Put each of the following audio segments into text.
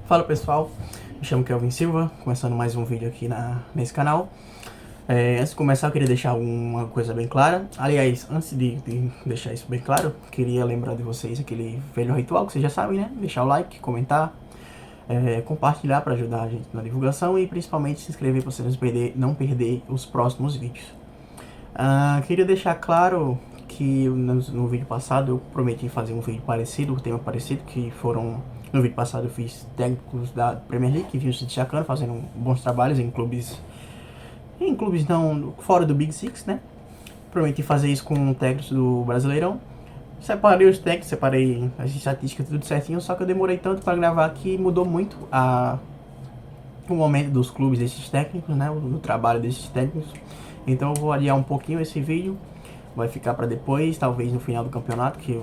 Fala pessoal, me chamo Kelvin Silva, começando mais um vídeo aqui nesse canal. Antes de começar eu queria deixar uma coisa bem clara. Aliás, antes de deixar isso bem claro, queria lembrar de vocês aquele velho ritual que vocês já sabem, né? Deixar o like, comentar, compartilhar para ajudar a gente na divulgação e principalmente se inscrever para você não perder os próximos vídeos. Queria deixar claro que no vídeo passado eu prometi fazer um vídeo parecido, um tema parecido, que foram... No vídeo passado eu fiz técnicos da Premier League que vinham se destacando, fazendo bons trabalhos em clubes não fora do Big Six, né? Prometi fazer isso com técnicos do Brasileirão. Separei os técnicos, separei as estatísticas, tudo certinho, só que eu demorei tanto para gravar que mudou muito o momento dos clubes desses técnicos, né? O trabalho desses técnicos. Então eu vou adiar um pouquinho esse vídeo, vai ficar para depois, talvez no final do campeonato, que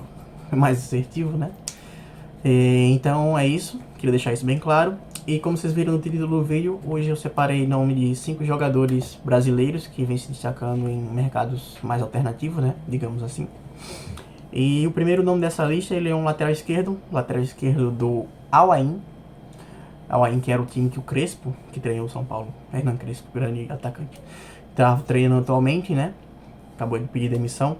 é mais assertivo, né? Então é isso, queria deixar isso bem claro. E como vocês viram no título do vídeo, hoje eu separei o nome de 5 jogadores brasileiros que vêm se destacando em mercados mais alternativos, né, digamos assim. E o primeiro nome dessa lista, ele é um lateral esquerdo do Al Ain. Al Ain, que era o time que o Crespo, que treinou o São Paulo, Hernan Crespo, grande atacante, estava treinando atualmente, né, acabou de pedir demissão.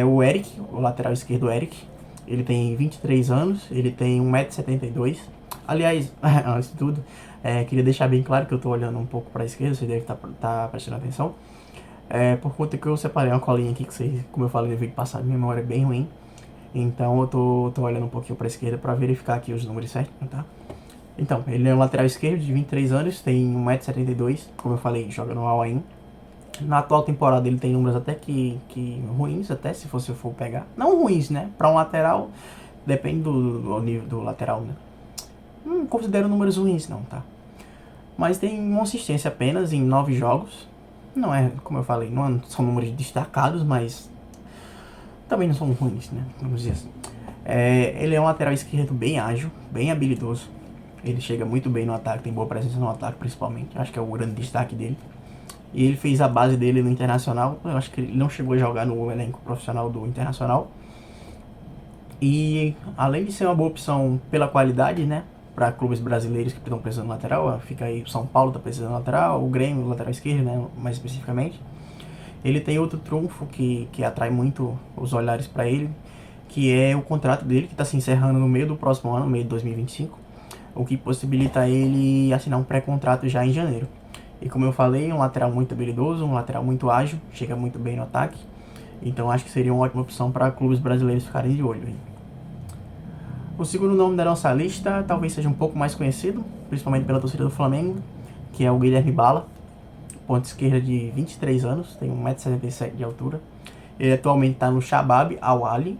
O Eric, o lateral esquerdo Eric. Ele tem 23 anos, ele tem 1,72 m. Aliás, antes de tudo, queria deixar bem claro que eu estou olhando um pouco para a esquerda, você deve estar prestando atenção. Por conta que eu separei uma colinha aqui, que vocês, como eu falei no vídeo passado, minha memória é bem ruim. Então eu tô olhando um pouquinho para a esquerda para verificar aqui os números certos, tá? Então, ele é um lateral esquerdo de 23 anos, tem 1,72 m, como eu falei, joga no Al Ain. Na atual temporada ele tem números até que ruins, até se você for pegar. Não ruins, né? Para um lateral, depende do nível do lateral, né? Não considero números ruins não, tá? Mas tem uma assistência apenas em 9 jogos. Não é, como eu falei, não são números destacados, mas também não são ruins, né? Vamos dizer assim. Ele é um lateral esquerdo bem ágil, bem habilidoso. Ele chega muito bem no ataque, tem boa presença no ataque principalmente. Acho que é o grande destaque dele. E ele fez a base dele no Internacional. Eu acho que ele não chegou a jogar no elenco profissional do Internacional. E além de ser uma boa opção pela qualidade, né, para clubes brasileiros que estão precisando de lateral, fica aí o São Paulo está precisando de lateral, o Grêmio lateral esquerdo, né, mais especificamente. Ele tem outro trunfo que atrai muito os olhares para ele, que é o contrato dele, que está se encerrando no meio do próximo ano, no meio de 2025, o que possibilita ele assinar um pré-contrato já em janeiro. E como eu falei, um lateral muito habilidoso, um lateral muito ágil, chega muito bem no ataque. Então acho que seria uma ótima opção para clubes brasileiros ficarem de olho. Hein? O segundo nome da nossa lista talvez seja um pouco mais conhecido, principalmente pela torcida do Flamengo, que é o Guilherme Bala, ponta esquerda de 23 anos, tem 1,77 m de altura. Ele atualmente está no Shabab Al-Ahly.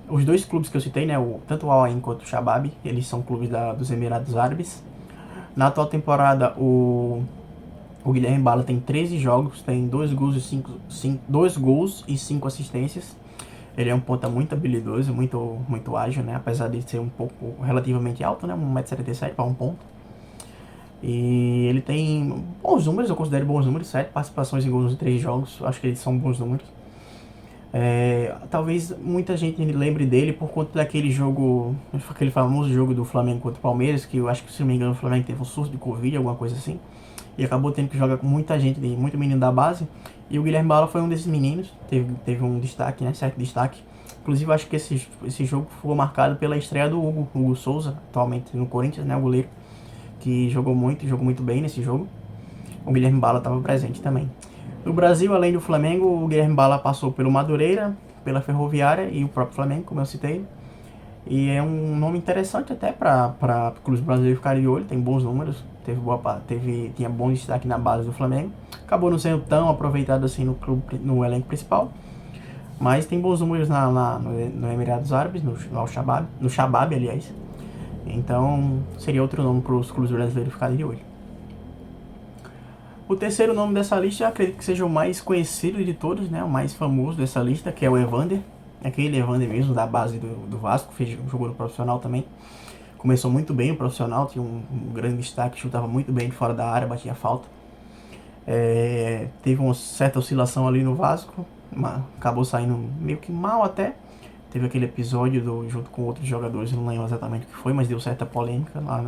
Os dois clubes que eu citei, né, tanto o Al Ain quanto o Shabab, eles são clubes dos Emirados Árabes. Na atual temporada, o Guilherme Bala tem 13 jogos, tem 2 gols e 5 assistências. Ele é um ponta muito habilidoso, muito ágil, né? Apesar de ser um pouco relativamente alto, né? 1,77 m para um ponto. E ele tem bons números, eu considero bons números, 7 participações em gols em 3 jogos, acho que eles são bons números. Talvez muita gente lembre dele por conta daquele jogo, aquele famoso jogo do Flamengo contra o Palmeiras, que eu acho que, se não me engano, o Flamengo teve um surto de Covid, alguma coisa assim. E acabou tendo que jogar com muita gente, muito menino da base. E o Guilherme Bala foi um desses meninos, teve um destaque, né, certo destaque. Inclusive, acho que esse jogo foi marcado pela estreia do Hugo Souza, atualmente no Corinthians, né, o goleiro, que jogou muito bem nesse jogo. O Guilherme Bala estava presente também. No Brasil, além do Flamengo, o Guilherme Bala passou pelo Madureira, pela Ferroviária e o próprio Flamengo, como eu citei. E é um nome interessante até para clubes brasileiros ficarem de olho, tem bons números, tinha bom destaque na base do Flamengo. Acabou não sendo tão aproveitado assim no elenco principal, mas tem bons números no Emirados Árabes, no Shabab, aliás. Então seria outro nome para os clubes brasileiros ficarem de olho. O terceiro nome dessa lista, eu acredito que seja o mais conhecido de todos, né, o mais famoso dessa lista, que é o Evander. Aquele Evander mesmo, da base do Vasco, jogou no profissional também. Começou muito bem o profissional, tinha um grande destaque, chutava muito bem de fora da área, batia falta. Teve uma certa oscilação ali no Vasco, acabou saindo meio que mal até. teve aquele episódio junto com outros jogadores, eu não lembro exatamente o que foi, mas deu certa polêmica lá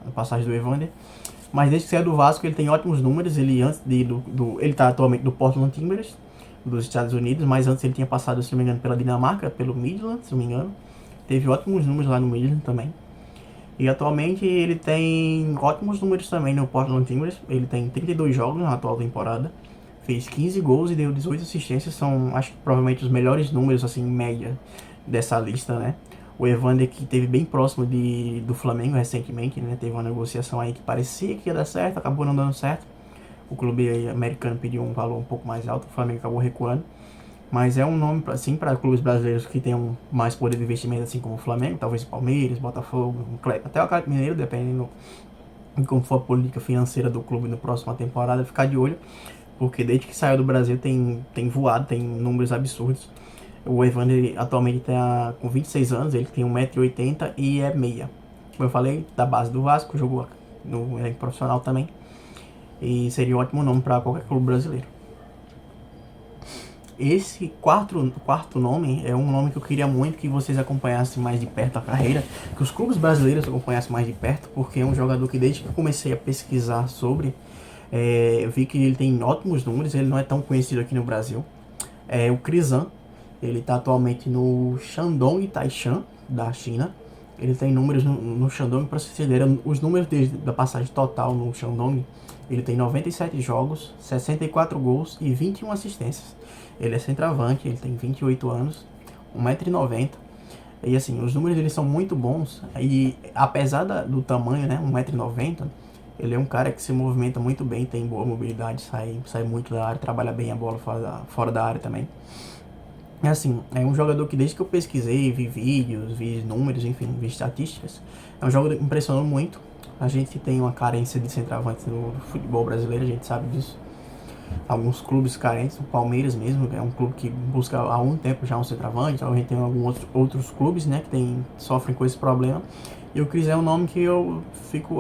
na passagem do Evander. Mas desde que saiu do Vasco, ele tem ótimos números. Ele antes ele tá atualmente do Portland Timbers dos Estados Unidos, mas antes ele tinha passado, se não me engano, pela Dinamarca, pelo Midland, se não me engano. Teve ótimos números lá no Midland também. E atualmente ele tem ótimos números também no Portland Timbers. Ele tem 32 jogos na atual temporada. Fez 15 gols e deu 18 assistências. São, acho que provavelmente os melhores números, assim, em média dessa lista, né? O Evander, que esteve bem próximo do Flamengo recentemente, né? Teve uma negociação aí que parecia que ia dar certo, acabou não dando certo. O clube americano pediu um valor um pouco mais alto, o Flamengo acabou recuando. Mas é um nome, assim, para clubes brasileiros que tenham mais poder de investimento, assim como o Flamengo, talvez Palmeiras, Botafogo, até o Atlético Mineiro, dependendo de como for a política financeira do clube na próxima temporada, ficar de olho, porque desde que saiu do Brasil tem voado, tem números absurdos. O Evander atualmente está com 26 anos, ele tem 1,80 m e é meia. Como eu falei, da base do Vasco, jogou no elenco profissional também, e seria um ótimo nome para qualquer clube brasileiro. Esse quarto nome é um nome que eu queria muito que vocês acompanhassem mais de perto a carreira, que os clubes brasileiros acompanhassem mais de perto, porque é um jogador que desde que eu comecei a pesquisar sobre, eu vi que ele tem ótimos números, ele não é tão conhecido aqui no Brasil. É o Krizan, ele está atualmente no Shandong Taishan, da China. Ele tem números no Shandong, para vocês entenderem, os números da passagem total no Shandong, ele tem 97 jogos, 64 gols e 21 assistências. Ele é centroavante, ele tem 28 anos, 1,90 m. E assim, os números dele são muito bons. E apesar do tamanho, né, 1,90 m, ele é um cara que se movimenta muito bem, tem boa mobilidade, sai muito da área, trabalha bem a bola fora da área também. É assim, é um jogador que desde que eu pesquisei, vi vídeos, vi números, enfim, vi estatísticas, é um jogador que impressionou muito. A gente tem uma carência de centroavantes no futebol brasileiro, a gente sabe disso. Alguns clubes carentes, o Palmeiras mesmo, é um clube que busca há algum tempo já um centroavante, então a gente tem alguns outros clubes, né, que sofrem com esse problema. E o Cris é um nome que eu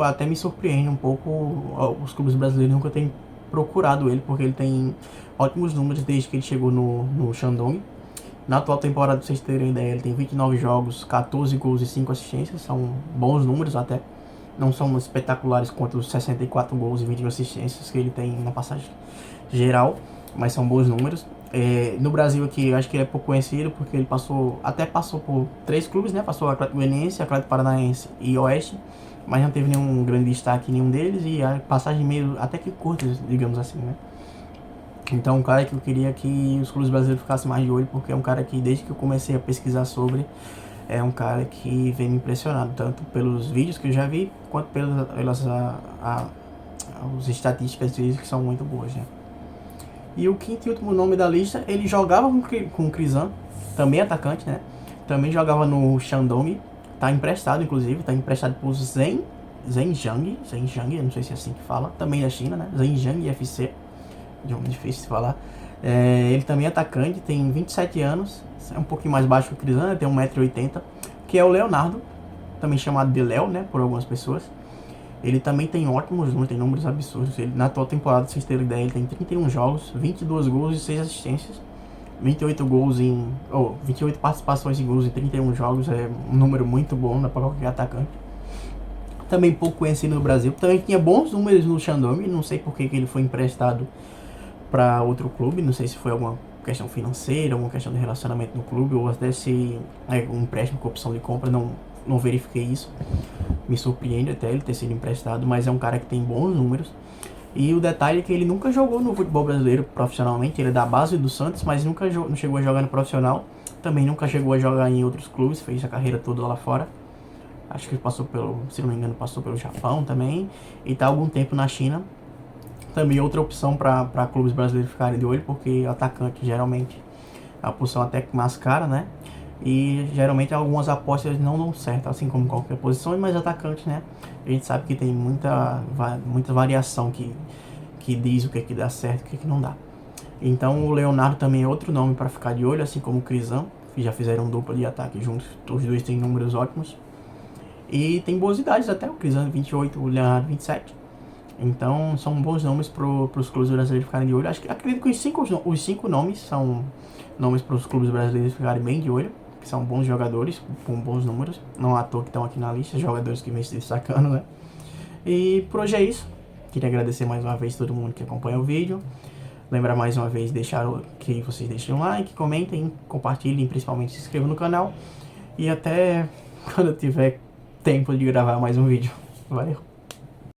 até me surpreende um pouco, os clubes brasileiros nunca têm procurado ele, porque ele tem ótimos números desde que ele chegou no Shandong. Na atual temporada, pra vocês terem ideia, ele tem 29 jogos, 14 gols e 5 assistências, são bons números até. Não são espetaculares quanto os 64 gols e 21 assistências que ele tem na passagem geral, mas são bons números. No Brasil aqui, eu acho que ele é pouco conhecido, porque ele passou por 3 clubes, né? Passou Atlético Goianiense, Atlético Paranaense e Oeste, mas não teve nenhum grande destaque em nenhum deles, e a passagem meio até que curta, digamos assim, né? Então, um cara que eu queria que os clubes brasileiros ficassem mais de olho, porque é um cara que, desde que eu comecei a pesquisar sobre, é um cara que vem me impressionando, tanto pelos vídeos que eu já vi, quanto pelas as estatísticas deles, que são muito boas, né? E o quinto e último nome da lista, ele jogava com o Krizan, também atacante, né? Também jogava no Shandong, tá emprestado, inclusive, tá emprestado por Zhenjiang, eu não sei se é assim que fala, também da China, né? Zhenjiang FC, difícil de falar. Ele também é atacante, tem 27 anos, é um pouquinho mais baixo que o Krizan, tem 1,80 m, que é o Leonardo, também chamado de Léo, né, por algumas pessoas. Ele também tem ótimos números, tem números absurdos. Ele, na atual temporada, pra vocês terem ideia, ele tem 31 jogos, 22 gols e 6 assistências, 28 participações em gols em 31 jogos, é um número muito bom para qualquer atacante. Também pouco conhecido no Brasil, também tinha bons números no Shandong, não sei por que ele foi emprestado para outro clube, não sei se foi alguma questão financeira, alguma questão de relacionamento no clube, ou até se um empréstimo com opção de compra, não verifiquei isso. Me surpreende até ele ter sido emprestado, mas é um cara que tem bons números. E o detalhe é que ele nunca jogou no futebol brasileiro profissionalmente, ele é da base do Santos, mas não chegou a jogar no profissional. Também nunca chegou a jogar em outros clubes, fez a carreira toda lá fora. Acho que ele se não me engano, passou pelo Japão também, e está há algum tempo na China. Também outra opção para clubes brasileiros ficarem de olho, porque atacante geralmente é a posição até mais cara, né? E geralmente algumas apostas não dão certo, assim como qualquer posição, mas atacante, né? A gente sabe que tem muita variação que diz o que é que dá certo e o que é que não dá. Então o Leonardo também é outro nome para ficar de olho, assim como o Krizan, que já fizeram dupla de ataque juntos, os dois têm números ótimos. E tem boas idades até, o Krizan 28, o Leonardo 27. Então são bons nomes para os clubes brasileiros ficarem de olho. Acredito que os cinco nomes são nomes para os clubes brasileiros ficarem bem de olho, são bons jogadores, com bons números, não à toa que estão aqui na lista, jogadores que vêm se destacando, né? E por hoje é isso. Queria agradecer mais uma vez todo mundo que acompanha o vídeo. Lembrar mais uma vez que vocês deixem um like, comentem, compartilhem, principalmente se inscrevam no canal. E até quando eu tiver tempo de gravar mais um vídeo. Valeu!